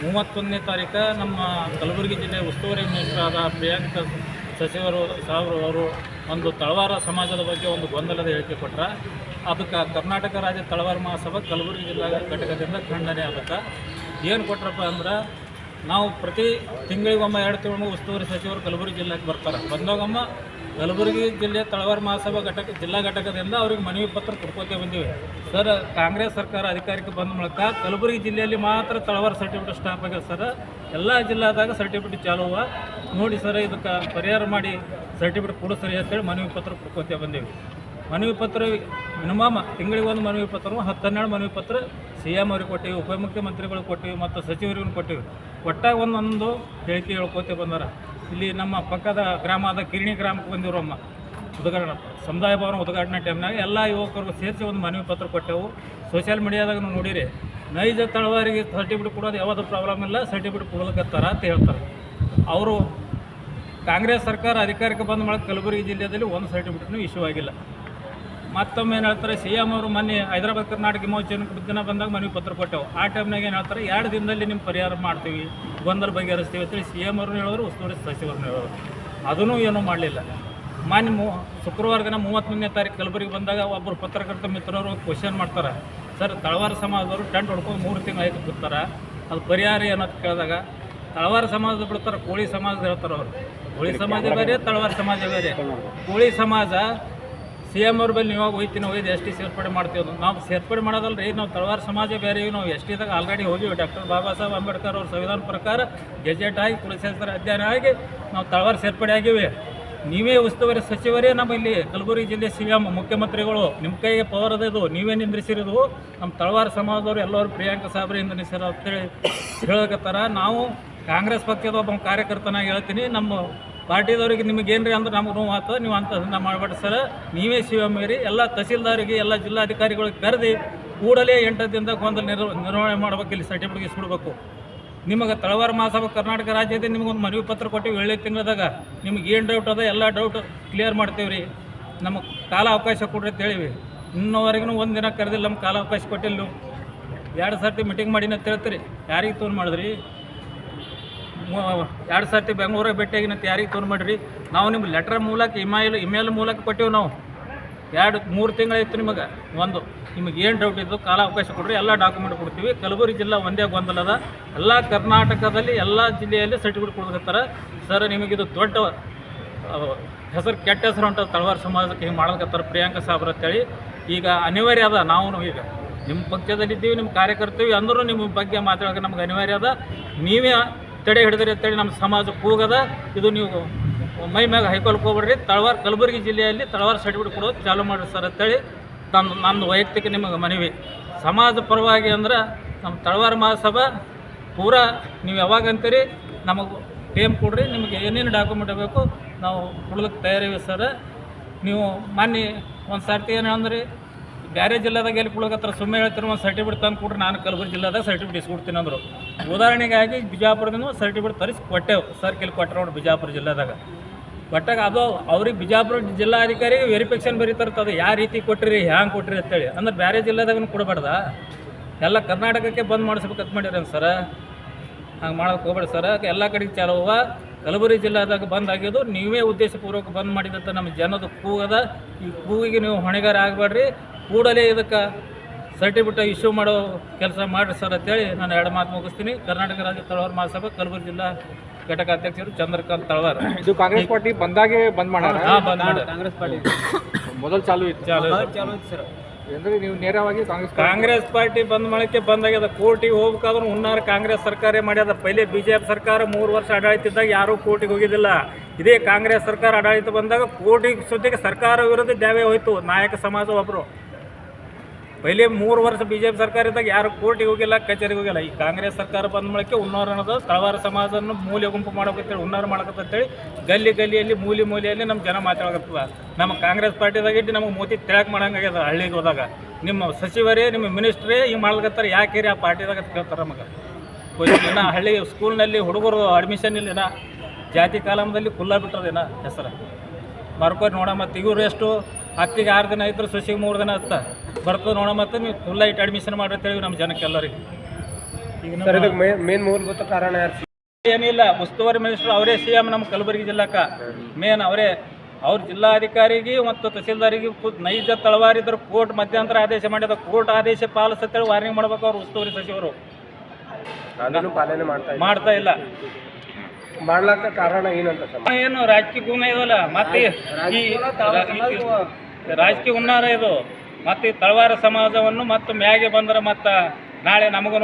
31ನೇ ತಾರೀಕು ನಮ್ಮ ಕಲಬುರಗಿ ಜಿಲ್ಲೆ ಉಸ್ತುವಾರಿ ಮಿನಿಸ್ಟರಾದ ಪ್ರಿಯಾಂಕ ಸಚಿವರು ಅವರು ಒಂದು ತಳವಾರ ಸಮಾಜದ ಬಗ್ಗೆ ಒಂದು ಗೊಂದಲದ ಹೇಳಿಕೆ ಕೊಟ್ಟರೆ ಅದಕ್ಕೆ ಕರ್ನಾಟಕ ರಾಜ್ಯ ತಳವಾರ ಮಹಾಸಭಾ ಕಲಬುರಗಿ ಜಿಲ್ಲಾ ಘಟಕದಿಂದ ಖಂಡನೆ ಅದಕ್ಕೆ ಏನು ಕೊಟ್ರಪ್ಪ ಅಂದ್ರೆ ನಾವು ಪ್ರತಿ ತಿಂಗಳಿಗೊಮ್ಮೆ 2 ತಿಂಗಳು ಉಸ್ತುವಾರಿ ಸಚಿವರು ಕಲಬುರಗಿ ಜಿಲ್ಲೆಗೆ ಬರ್ತಾರೆ. ಬಂದಾಗೊಮ್ಮ ಕಲಬುರಗಿ ಜಿಲ್ಲೆ ತಳವಾರ ಮಹಾಸಭಾ ಜಿಲ್ಲಾ ಘಟಕದಿಂದ ಅವ್ರಿಗೆ ಮನವಿ ಪತ್ರ ಕೊಡ್ಕೋತೇ ಬಂದಿವೆ. ಸರ್, ಕಾಂಗ್ರೆಸ್ ಸರ್ಕಾರ ಅಧಿಕಾರಕ್ಕೆ ಬಂದ ಮೂಲಕ ಕಲಬುರಗಿ ಜಿಲ್ಲೆಯಲ್ಲಿ ಮಾತ್ರ ತಳವಾರ ಸರ್ಟಿಫಿಕೇಟ್ ಸ್ಟಾಪ್ ಆಗಿದೆ ಸರ್. ಎಲ್ಲ ಜಿಲ್ಲಾದಾಗ ಸರ್ಟಿಫಿಕೇಟ್ ಚಾಲುವ ನೋಡಿ ಸರ್, ಇದಕ್ಕೆ ಪರಿಹಾರ ಮಾಡಿ ಸರ್ಟಿಫಿಕೇಟ್ ಕೊಡಿಸ್ರಿ ಅಂತೇಳಿ ಮನವಿ ಪತ್ರ ಕೊಡ್ಕೋತೇ ಬಂದೀವಿ. ಮನವಿ ಪತ್ರ ಮಿನಿಮಮ್ ತಿಂಗಳಿಗೊಂದು ಮನವಿ ಪತ್ರ 10-12 ಮನವಿ ಪತ್ರ CM ಅವ್ರಿಗೆ ಕೊಟ್ಟಿವಿ, ಉಪಮುಖ್ಯಮಂತ್ರಿಗಳು ಕೊಟ್ಟಿವಿ ಮತ್ತು ಸಚಿವರಿಗೂ ಕೊಟ್ಟಿವಿ. ಒಟ್ಟಾಗಿ ಒಂದೊಂದು ಹೇಳಿಕೆ ಹೇಳ್ಕೋತೇ ಬಂದಾರ. ಇಲ್ಲಿ ನಮ್ಮ ಪಕ್ಕದ ಗ್ರಾಮದ ಕಿರಣಿ ಗ್ರಾಮಕ್ಕೆ ಬಂದಿರೋಮ್ಮ ಉದ್ಘಾಟನೆ ಸಮುದಾಯ ಭವನ ಉದ್ಘಾಟನೆ ಟೈಮ್ನಾಗ ಎಲ್ಲ ಯುವಕರಿಗೂ ಸೇರಿಸಿ ಒಂದು ಮನವಿ ಪತ್ರ ಕೊಟ್ಟೆವು. ಸೋಷಿಯಲ್ ಮೀಡಿಯಾದಾಗ ನೋಡಿರಿ, ನೈಜ ತಳವಾರಿಗೆ ಸರ್ಟಿಫಿಕೇಟ್ ಕೊಡೋದು ಯಾವುದೂ ಪ್ರಾಬ್ಲಮ್ ಇಲ್ಲ, ಸರ್ಟಿಫಿಕೇಟ್ ಕೊಡೋದಕ್ಕತ್ತಾರ ಅಂತ ಹೇಳ್ತಾರೆ. ಅವರು ಕಾಂಗ್ರೆಸ್ ಸರ್ಕಾರ ಅಧಿಕಾರಕ್ಕೆ ಬಂದ ಮೇಲೆ ಕಲಬುರಗಿ ಜಿಲ್ಲೆಯಲ್ಲಿ ಒಂದು ಸರ್ಟಿಫಿಕೇಟ್ನೂ ಇಶ್ಯೂ ಆಗಿಲ್ಲ. ಮತ್ತೊಮ್ಮೆ ಏನು ಹೇಳ್ತಾರೆ, CM ಅವರು ಮೊನ್ನೆ ಹೈದರಾಬಾದ್ ಕರ್ನಾಟಕ ವಿಮೋಚನೆ ದಿನ ಬಂದಾಗ ಮನವಿ ಪತ್ರ ಕೊಟ್ಟೆವು. ಆ ಟೈಮ್ನಾಗ ಏನು ಹೇಳ್ತಾರೆ, 2 ದಿನದಲ್ಲಿ ನಿಮ್ಮ ಪರಿಹಾರ ಮಾಡ್ತೀವಿ, ಗೊಂದಲ ಬಗೆಹರಿಸ್ತೀವಿ ಅಂತೇಳಿ CM ಅವ್ರನ್ನ ಹೇಳೋರು, ಉಸ್ತುವಾರಿ ಸಚಿವರನ್ನ ಹೇಳೋರು. ಅದನ್ನೂ ಏನೂ ಮಾಡಲಿಲ್ಲ. ಮೊನ್ನೆ ಶುಕ್ರವಾರ ದಿನ 31ನೇ ತಾರೀಕು ಕಲಬುರಗಿ ಬಂದಾಗ ಒಬ್ಬರು ಪತ್ರಕರ್ತ ಮಿತ್ರರು ಕ್ವಶನ್ ಮಾಡ್ತಾರೆ, ಸರ್ ತಳವಾರ ಸಮಾಜದವರು ಟೆಂಟ್ ಹೊಡ್ಕೊಂಡು 3 ತಿಂಗಳು ಆಯ್ತು ಬಿಡ್ತಾರೆ, ಅದು ಪರಿಹಾರ ಏನಂತ ಕೇಳಿದಾಗ ತಳವಾರ ಸಮಾಜದ ಬಿಡ್ತಾರೆ, ಕೋಳಿ ಸಮಾಜ ಹೇಳ್ತಾರೆ ಅವರು. ಕೋಳಿ ಸಮಾಜ ಬೇರೆ, ತಳವಾರ ಸಮಾಜ ಬೇರೆ. ಕೋಳಿ ಸಮಾಜ CM ಅವ್ರ ಬಳಿ ನೀವಾಗ ಹೋಯ್ತೀನಿ ST ಸೇರ್ಪಡೆ ಮಾಡ್ತೀವಿ. ನಾವು ಸೇರ್ಪಡೆ ಮಾಡೋದಲ್ಲ ರೀ, ನಾವು ತಳವಾರ ಸಮಾಜ ಬೇರೆ. ನಾವು STದಾಗ ಆಲ್ರೆಡಿ ಹೋಗಿವಿ. ಡಾಕ್ಟರ್ ಬಾಬಾ ಸಾಹೇಬ್ ಅಂಬೇಡ್ಕರ್ ಅವ್ರ ಸಂವಿಧಾನ ಪ್ರಕಾರ ಗೆಜೆಟ್ ಆಗಿ ಕುಲಶಾಸ್ತ್ರ ಅಧ್ಯಯನ ಆಗಿ ನಾವು ತಳವಾರ ಸೇರ್ಪಡೆ ಆಗಿವೆ. ನೀವೇ ಉಸ್ತುವಾರಿ ಸಚಿವರೇ ನಮ್ಮ ಇಲ್ಲಿ ಕಲಬುರಗಿ ಜಿಲ್ಲೆ CM ಮುಖ್ಯಮಂತ್ರಿಗಳು, ನಿಮ್ಮ ಕೈಗೆ ಪವರ್ ಅದೇದು, ನೀವೇ ನಿಂದ್ರಿಸಿರೋದು. ನಮ್ಮ ತಳವಾರ ಸಮಾಜದವರು ಎಲ್ಲರೂ ಪ್ರಿಯಾಂಕ ಸಾಬ್ರಿಂದ ನಿಂದ್ರಿಸಿರೋ ಅಂತೇಳಿ ಹೇಳಕತ್ತಾರ. ನಾವು ಕಾಂಗ್ರೆಸ್ ಪಕ್ಷದ ಒಬ್ಬ ಕಾರ್ಯಕರ್ತನಾಗಿ ಹೇಳ್ತೀನಿ, ನಮ್ಮ ಪಾರ್ಟಿದವ್ರಿಗೆ ನಿಮಗೇನ್ರಿ ಅಂದ್ರೆ ನಮಗೆ ನೋವು ಆಯ್ತು, ನೀವು ಅಂತ ಮಾಡಬೇಡಿ ಸರ್. ನೀವೇ CM ಇರಿ. ಎಲ್ಲ ತಹಸೀಲ್ದಾರಿಗೆ ಎಲ್ಲ ಜಿಲ್ಲಾಧಿಕಾರಿಗಳಿಗೆ ಕರೆದು ಕೂಡಲೇ 8 ದಿನದಾಗ ಗೊಂದಲ ನಿರ್ವಹಣೆ ಮಾಡ್ಬೇಕು. ಇಲ್ಲಿ ಸರ್ಟಿಫಿಕೇಟ್ ಇಸ್ಕೊಡ್ಬೇಕು. ನಿಮಗೆ ತಳವಾರ ಮಹಾಸಭಾ ಕರ್ನಾಟಕ ರಾಜ್ಯದ ನಿಮಗೊಂದು ಮನವಿ ಪತ್ರ ಕೊಟ್ಟಿವಿ 7 ತಿಂಗಳದಾಗ. ನಿಮ್ಗೆ ಏನು ಡೌಟ್ ಅದ ಎಲ್ಲ ಡೌಟ್ ಕ್ಲಿಯರ್ ಮಾಡ್ತೀವಿ ರೀ. ನಮಗೆ ಕಾಲ ಅವಕಾಶ ಕೊಡ್ರಿ ಅಂತ ಹೇಳಿವಿ. ಇನ್ನೂವರೆಗೂ 1 ದಿನ ಕರೆದಿಲ್ಲ, ನಮ್ಗೆ ಕಾಲ ಅವಕಾಶ ಕೊಟ್ಟಿಲ್ಲ. ನೀವು 2 ಸರ್ತಿ ಮೀಟಿಂಗ್ ಮಾಡಿನ ಅಂತ ಹೇಳ್ತೀರಿ. ಯಾರಿಗೆ ತೊಗೊಂಡು ಮಾಡಿದ್ರಿ? 2 ಸರ್ತಿ ಬೆಂಗಳೂರಿಗೆ ಭೇಟಿಯಾಗಿನಂತ ಯಾರಿಗೆ ತೊಗೊಂಡು ಮಾಡಿರಿ? ನಾವು ನಿಮ್ಮ ಲೆಟರ್ ಮೂಲಕ ಇಮೇಲ್ ಮೂಲಕ ಕೊಟ್ಟಿವಿ. ನಾವು 2-3 ತಿಂಗಳಾಯ್ತು. ನಿಮಗೆ ಏನು ಡೌಟ್ ಇದ್ದು ಕಾಲ ಅವಕಾಶ ಕೊಡ್ರಿ, ಎಲ್ಲ ಡಾಕ್ಯುಮೆಂಟ್ ಕೊಡ್ತೀವಿ. ಕಲಬುರಗಿ ಜಿಲ್ಲಾ ಒಂದೇ ಗೊಂದಲದ, ಎಲ್ಲ ಕರ್ನಾಟಕದಲ್ಲಿ ಎಲ್ಲ ಜಿಲ್ಲೆಯಲ್ಲಿ ಸರ್ಟಿಫಿಕೇಟ್ ಕೊಡ್ತಾರೆ ಸರ್. ನಿಮಗಿದು ದೊಡ್ಡ ಹೆಸರು, ಕೆಟ್ಟ ಹೆಸರು ಹೊಂಟದ ತಳವಾರ ಸಮಾಜಕ್ಕೆ. ಹಿಂಗೆ ಮಾಡ್ಲಕತ್ತಾರೆ ಪ್ರಿಯಾಂಕ ಸಾಬ್ರ ಅಂತೇಳಿ. ಈಗ ಅನಿವಾರ್ಯ ಅದ, ನಾವು ಈಗ ನಿಮ್ಮ ಪಕ್ಷದಲ್ಲಿದ್ದೀವಿ, ನಿಮ್ಮ ಕಾರ್ಯಕರ್ತೀವಿ ಅಂದರೂ ನಿಮ್ಮ ಬಗ್ಗೆ ಮಾತಾಡೋಕೆ ನಮ್ಗೆ ಅನಿವಾರ್ಯ ಅದ. ನೀವೇ ತಡೆ ಹಿಡಿದ್ರಿ ಅಂತೇಳಿ ನಮ್ಮ ಸಮಾಜಕ್ಕೆ ಹೋಗದ. ಇದು ನೀವು ಮೈ ಮ್ಯಾಗ ಹೈಕೊಳಕ್ಕೆ ಹೋಗ್ಬೇಡ್ರಿ. ಕಲಬುರಗಿ ಜಿಲ್ಲೆಯಲ್ಲಿ ತಳವಾರ ಸರ್ಟಿಫಿಕೇಟ್ ಕೊಡೋದು ಚಾಲೂ ಮಾಡಿರಿ ಸರ್ ಅಂತೇಳಿ ನನ್ನ ವೈಯಕ್ತಿಕ ನಿಮಗೆ ಮನವಿ. ಸಮಾಜ ಪರವಾಗಿ ಅಂದ್ರೆ ನಮ್ಮ ತಳವಾರ ಮಹಾಸಭಾ ಪೂರಾ ನೀವು ಯಾವಾಗ ಅಂತೀರಿ ನಮಗೆ ಟೈಮ್ ಕೊಡ್ರಿ, ನಿಮಗೆ ಏನೇನು ಡಾಕ್ಯುಮೆಂಟ್ ಬೇಕು ನಾವು ಕೊಡ್ಲಿಕ್ಕೆ ತಯಾರಿವೆ ಸರ್. ನೀವು ಮೊನ್ನೆ ಒಂದು ಸರ್ತಿ ಏನು ಅಂದ್ರೆ ಬೇರೆ ಜಿಲ್ಲೆದಾಗ ಎಲ್ಲಿ ಕೊಡ್ಲಿಕ್ಕೆ ಸುಮ್ಮನೆ ಹೇಳ್ತಾರೆ, ಒಂದು ಸರ್ಟಿಫಿಕೇಟ್ ತಂದು ಕೊಡ್ರಿ, ನಾನು ಕಲಬುರಗಿ ಜಿಲ್ಲೆದಾಗ ಸರ್ಟಿಫಿಕೇಟ್ ಇಸ್ಕೊಡ್ತೀನಿ ಅಂದರು. ಉದಾಹರಣೆಗಾಗಿ ಬಿಜಾಪುರದಿಂದ ಸರ್ಟಿಫಿಕೇಟ್ ತರಿಸಿ ಕೊಟ್ಟೆವು ಸರ್. ಇಲ್ಲಿ ಕೊಟ್ಟರೆ ನೋಡಿ ಬಿಜಾಪುರ ಜಿಲ್ಲೆದಾಗ ಕೊಟ್ಟಾಗ ಅದು ಅವ್ರಿಗೆ ಬಿಜಾಪುರ ಜಿಲ್ಲಾಧಿಕಾರಿಗೆ ವೆರಿಫಿಕೇಷನ್ ಬರೀತಿರ್ತದೆ, ಯಾವ ರೀತಿ ಕೊಟ್ಟಿರಿ, ಹ್ಯಾಂಗೆ ಕೊಟ್ಟಿರಿ ಅಂತೇಳಿ. ಅಂದ್ರೆ ಬೇರೆ ಜಿಲ್ಲೆದಾಗ ಕೊಡಬಾರ್ದ, ಎಲ್ಲ ಕರ್ನಾಟಕಕ್ಕೆ ಬಂದ್ ಮಾಡಿಸ್ಬೇಕಂತ ಮಾಡಿರಿ ಸರ. ಹಂಗೆ ಮಾಡೋಕ್ಕೆ ಹೋಗ್ಬೇಡಿ ಸರ್. ಎಲ್ಲ ಕಡೆಗೆ ಚಾಲುವ ಕಲಬುರಗಿ ಜಿಲ್ಲೆದಾಗ ಬಂದ್ ಆಗಿದ್ದು ನೀವೇ ಉದ್ದೇಶಪೂರ್ವಕ ಬಂದ್ ಮಾಡಿದಂಥ ನಮ್ಮ ಜನದ ಕೂಗದ. ಈ ಕೂಗಿಗೆ ನೀವು ಹೊಣೆಗಾರ ಆಗಬೇಡ್ರಿ. ಕೂಡಲೇ ಇದಕ್ಕೆ ಸರ್ಟಿಫಿಕೇಟ್ ಇಶ್ಯೂ ಮಾಡೋ ಕೆಲಸ ಮಾಡಿರಿ ಸರ್ ಅಂತೇಳಿ ನಾನು 2 ಮಾತು ಮುಗಿಸ್ತೀನಿ. ಕರ್ನಾಟಕ ರಾಜ್ಯ ತಳವಾರ ಮಹಾಸಭಾ ಕಲಬುರಗಿ ಜಿಲ್ಲಾ ಘಟಕ ಅಧ್ಯಕ್ಷರು ಚಂದ್ರಕಾಂತ್ ತಳವಾರ. ಇದು ಕಾಂಗ್ರೆಸ್ ಪಾರ್ಟಿ ಬಂದಾಗೆ ಬಂದ್ ಮಾಡ್ಯಾರ? ಬಂದ್ ಮಾಡಿ. ಕಾಂಗ್ರೆಸ್ ಪಾರ್ಟಿ ಮೊದಲು ಚಾಲು ಇತ್ತು ಸರ್. ಅಂದ್ರೆ ನೀವು ನೇರವಾಗಿ ಕಾಂಗ್ರೆಸ್ ಪಾರ್ಟಿ ಬಂದ್ ಮಾಡಕ್ಕೆ ಬಂದಾಗ್ಯದ. ಕೋರ್ಟಿಗೆ ಹೋಗ್ಬೇಕಾದ್ರೂ ಹುನ್ನಾರ ಕಾಂಗ್ರೆಸ್ ಸರ್ಕಾರ ಮಾಡ್ಯದ. ಪೈಲೆ BJP ಸರ್ಕಾರ 3 ವರ್ಷ ಆಡಳಿತ ಇದ್ದಾಗ ಯಾರೂ ಕೋರ್ಟಿಗೆ ಹೋಗಿದ್ದಿಲ್ಲ. ಇದೇ ಕಾಂಗ್ರೆಸ್ ಸರ್ಕಾರ ಆಡಳಿತ ಬಂದಾಗ ಕೋರ್ಟಿಗೆ ಸುದ್ದಿಗೆ ಸರ್ಕಾರ ವಿರೋಧ ದ್ಯಾವೇ ಹೋಯ್ತು. ನಾಯಕ ಸಮಾಜ ಒಬ್ಬರು ಪೈಲೆ 3 ವರ್ಷ BJP ಸರ್ಕಾರ ಇದ್ದಾಗ ಯಾರು ಕೋರ್ಟಿಗೆ ಹೋಗಿಲ್ಲ, ಕಚೇರಿಗೆ ಹೋಗಿಲ್ಲ. ಈ ಕಾಂಗ್ರೆಸ್ ಸರ್ಕಾರ ಬಂದ ಮೂಲಕ ಹುನ್ನಾರ ಅನ್ನೋದು ತಳವಾರ ಸಮಾಜವನ್ನು ಮೂಲೆ ಗುಂಪು ಮಾಡೋಕಂತೇಳಿ ಹುನ್ನಾರ ಮಾಡಕತ್ತಂತೇಳಿ ಗಲ್ಲಿಯಲ್ಲಿ ಮೂಲೆಯಲ್ಲಿ ನಮ್ಮ ಜನ ಮಾತಾಡಕತ್ತದ. ನಮ್ಮ ಕಾಂಗ್ರೆಸ್ ಪಾರ್ಟಿದಾಗ ಇಟ್ಟು ನಮಗೆ ಮೋತಿ ತೆಳಕ್ ಮಾಡಂಗಾಗ್ಯದ. ಹಳ್ಳಿಗೆ ಹೋದಾಗ ನಿಮ್ಮ ಸಚಿವರೇ ನಿಮ್ಮ ಮಿನಿಸ್ಟ್ರೇ ಹಿಂಗೆ ಮಾಡ್ಲಕತ್ತಾರೆ, ಯಾಕೆ ರೀ ಆ ಪಾರ್ಟಿದಾಗ ಅಂತ ಕೇಳ್ತಾರೆ ನಮಗೆ. ಇನ್ನು ಹಳ್ಳಿ ಸ್ಕೂಲ್ನಲ್ಲಿ ಹುಡುಗರು ಅಡ್ಮಿಷನ್ ಇಲ್ಲಿನ ಜಾತಿ ಕಾಲಮದಲ್ಲಿ ಕುಲ್ಲ ಬಿಟ್ಟದೇನ ಹೆಸರು ಬರ್ಕೋರಿ ನೋಡ. ಮತ್ತು ಇವರು ಎಷ್ಟು ಅತ್ತಿಗೆ 6 ದಿನ ಇದ್ರು, ಸೊಸಿಗೆ 3 ದಿನ ಹತ್ತ ಬರ್ತದೆ ನೋಡ. ಮತ್ತು ನೀವು ಫುಲ್ಲ ಇಟ್ಟು ಅಡ್ಮಿಷನ್ ಮಾಡಿ ಅಂತೇಳಿ ನಮ್ಮ ಜನಕ್ಕೆ ಎಲ್ಲರಿಗೆ ಈಗ ಸರ್ ಇದಕ್ಕೆ ಮೇನ್ ಮೂಲಭೂತ ಕಾರಣ ಯಾರು? ಏನಿಲ್ಲ, ಉಸ್ತುವಾರಿ ಮಿನಿಸ್ಟರ್ ಅವರೇ CM ನಮ್ಮ ಕಲಬುರಗಿ ಜಿಲ್ಲಾಕ ಮೇನ್ ಅವರೇ. ಅವ್ರ ಜಿಲ್ಲಾಧಿಕಾರಿಗೆ ಮತ್ತು ತಹಸೀಲ್ದಾರಿಗೆ ನೈಜ ತಳವಾರಿದ್ರು ಕೋರ್ಟ್ ಮಧ್ಯಂತರ ಆದೇಶ ಮಾಡಿದ, ಕೋರ್ಟ್ ಆದೇಶ ಪಾಲಿಸತ್ತೇಳಿ ವಾರ್ನಿಂಗ್ ಮಾಡ್ಬೇಕು ಅವ್ರು ಉಸ್ತುವಾರಿ ಸಚಿವರು. ಅದನ್ನು ಪಾಲನೆ ಮಾಡ್ತಾ ಇಲ್ಲ. ಮಾಡ್ಲಾಕ ಕಾರಣ ಏನಂತ ಸರ್? ಏನು ರಾಜಕೀಯ ಗುಣ ಇದಲ್ಲ, ಮತ್ತೆ ಈ ರಾಜಕೀಯ ಹುನ್ನಾರ ಇದು. ಮತ್ತು ಈ ತಳವಾರ ಸಮಾಜವನ್ನು ಮತ್ತು ಮ್ಯಾಗೆ ಬಂದ್ರೆ ಮತ್ತು ನಾಳೆ ನಮಗೂ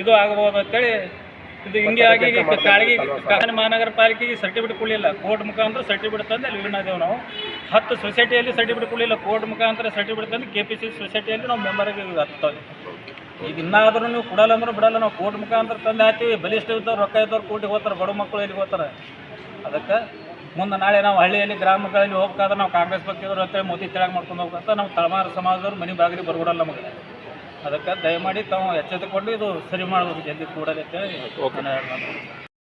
ಇದು ಆಗಬಹುದು ಅಂತೇಳಿ ಇದು ಹಿಂಗೆ ಆಗಿ ಕಾಳಗಿ ಮಹಾನಗರ ಪಾಲಿಕೆಗೆ ಸರ್ಟಿಫಿಕೇಟ್ ಕೊಡಲಿಲ್ಲ. ಕೋರ್ಟ್ ಮುಖಾಂತರ ಸರ್ಟಿಫಿಕೇಟ್ ತಂದು ಅಲ್ಲಿ ವಿನಾದೇವು ನಾವು 10 ಸೊಸೈಟಿಯಲ್ಲಿ ಸರ್ಟಿಫಿಕೇಟ್ ಕೊಡಲಿಲ್ಲ. ಕೋರ್ಟ್ ಮುಖಾಂತರ ಸರ್ಟಿಫಿಕೇಟ್ ತಂದು KPC ಸೊಸೈಟಿಯಲ್ಲಿ ನಾವು ಮೆಂಬರ್ಗೆ ಹತ್ತವೆ. ಈಗ ಇನ್ನಾದರೂ ನೀವು ಕೊಡಲ್ಲ ಅಂದ್ರೆ ಬಿಡಲ್ಲ, ನಾವು ಕೋರ್ಟ್ ಮುಖಾಂತರ ತಂದು ಹಾಕ್ತೀವಿ. ಬಲಿಷ್ಠ ಇದ್ದವ್ರು, ರೊಕ್ಕ ಇದ್ದವ್ರು ಕೋರ್ಟಿಗೆ ಹೋಗ್ತಾರೆ, ಬಡ ಮಕ್ಕಳು ಎಲ್ಲಿಗೆ ಹೋಗ್ತಾರೆ. ಅದಕ್ಕೆ ಮುಂದೆ ನಾಳೆ ನಾವು ಹಳ್ಳಿಯಲ್ಲಿ ಗ್ರಾಮಗಳಲ್ಲಿ ಹೋಗ್ಬೇಕಾದ್ರೆ ನಾವು ಕಾಂಗ್ರೆಸ್ ಪಕ್ಷದವ್ರು ಅಂತೇಳಿ ಮೋದಿ ತೆಳಗೆ ಮಾಡ್ಕೊಂಡು ಹೋಗ್ಬೇಕಂತ ನಾವು ತಳವಾರ ಸಮಾಜದವ್ರು ಮನೆ ಬಾಗಿಲಿಗೆ ಬರ್ಬಿಡಲ್ಲ ನಮಗೆ. ಅದಕ್ಕೆ ದಯಮಾಡಿ ತಾವು ಎಚ್ಚೆತ್ತುಕೊಂಡು ಇದು ಸರಿ ಮಾಡಬೇಕು ಜಲ್ದಿ ಕೂಡಲೇ ಅಂತೇಳಿ.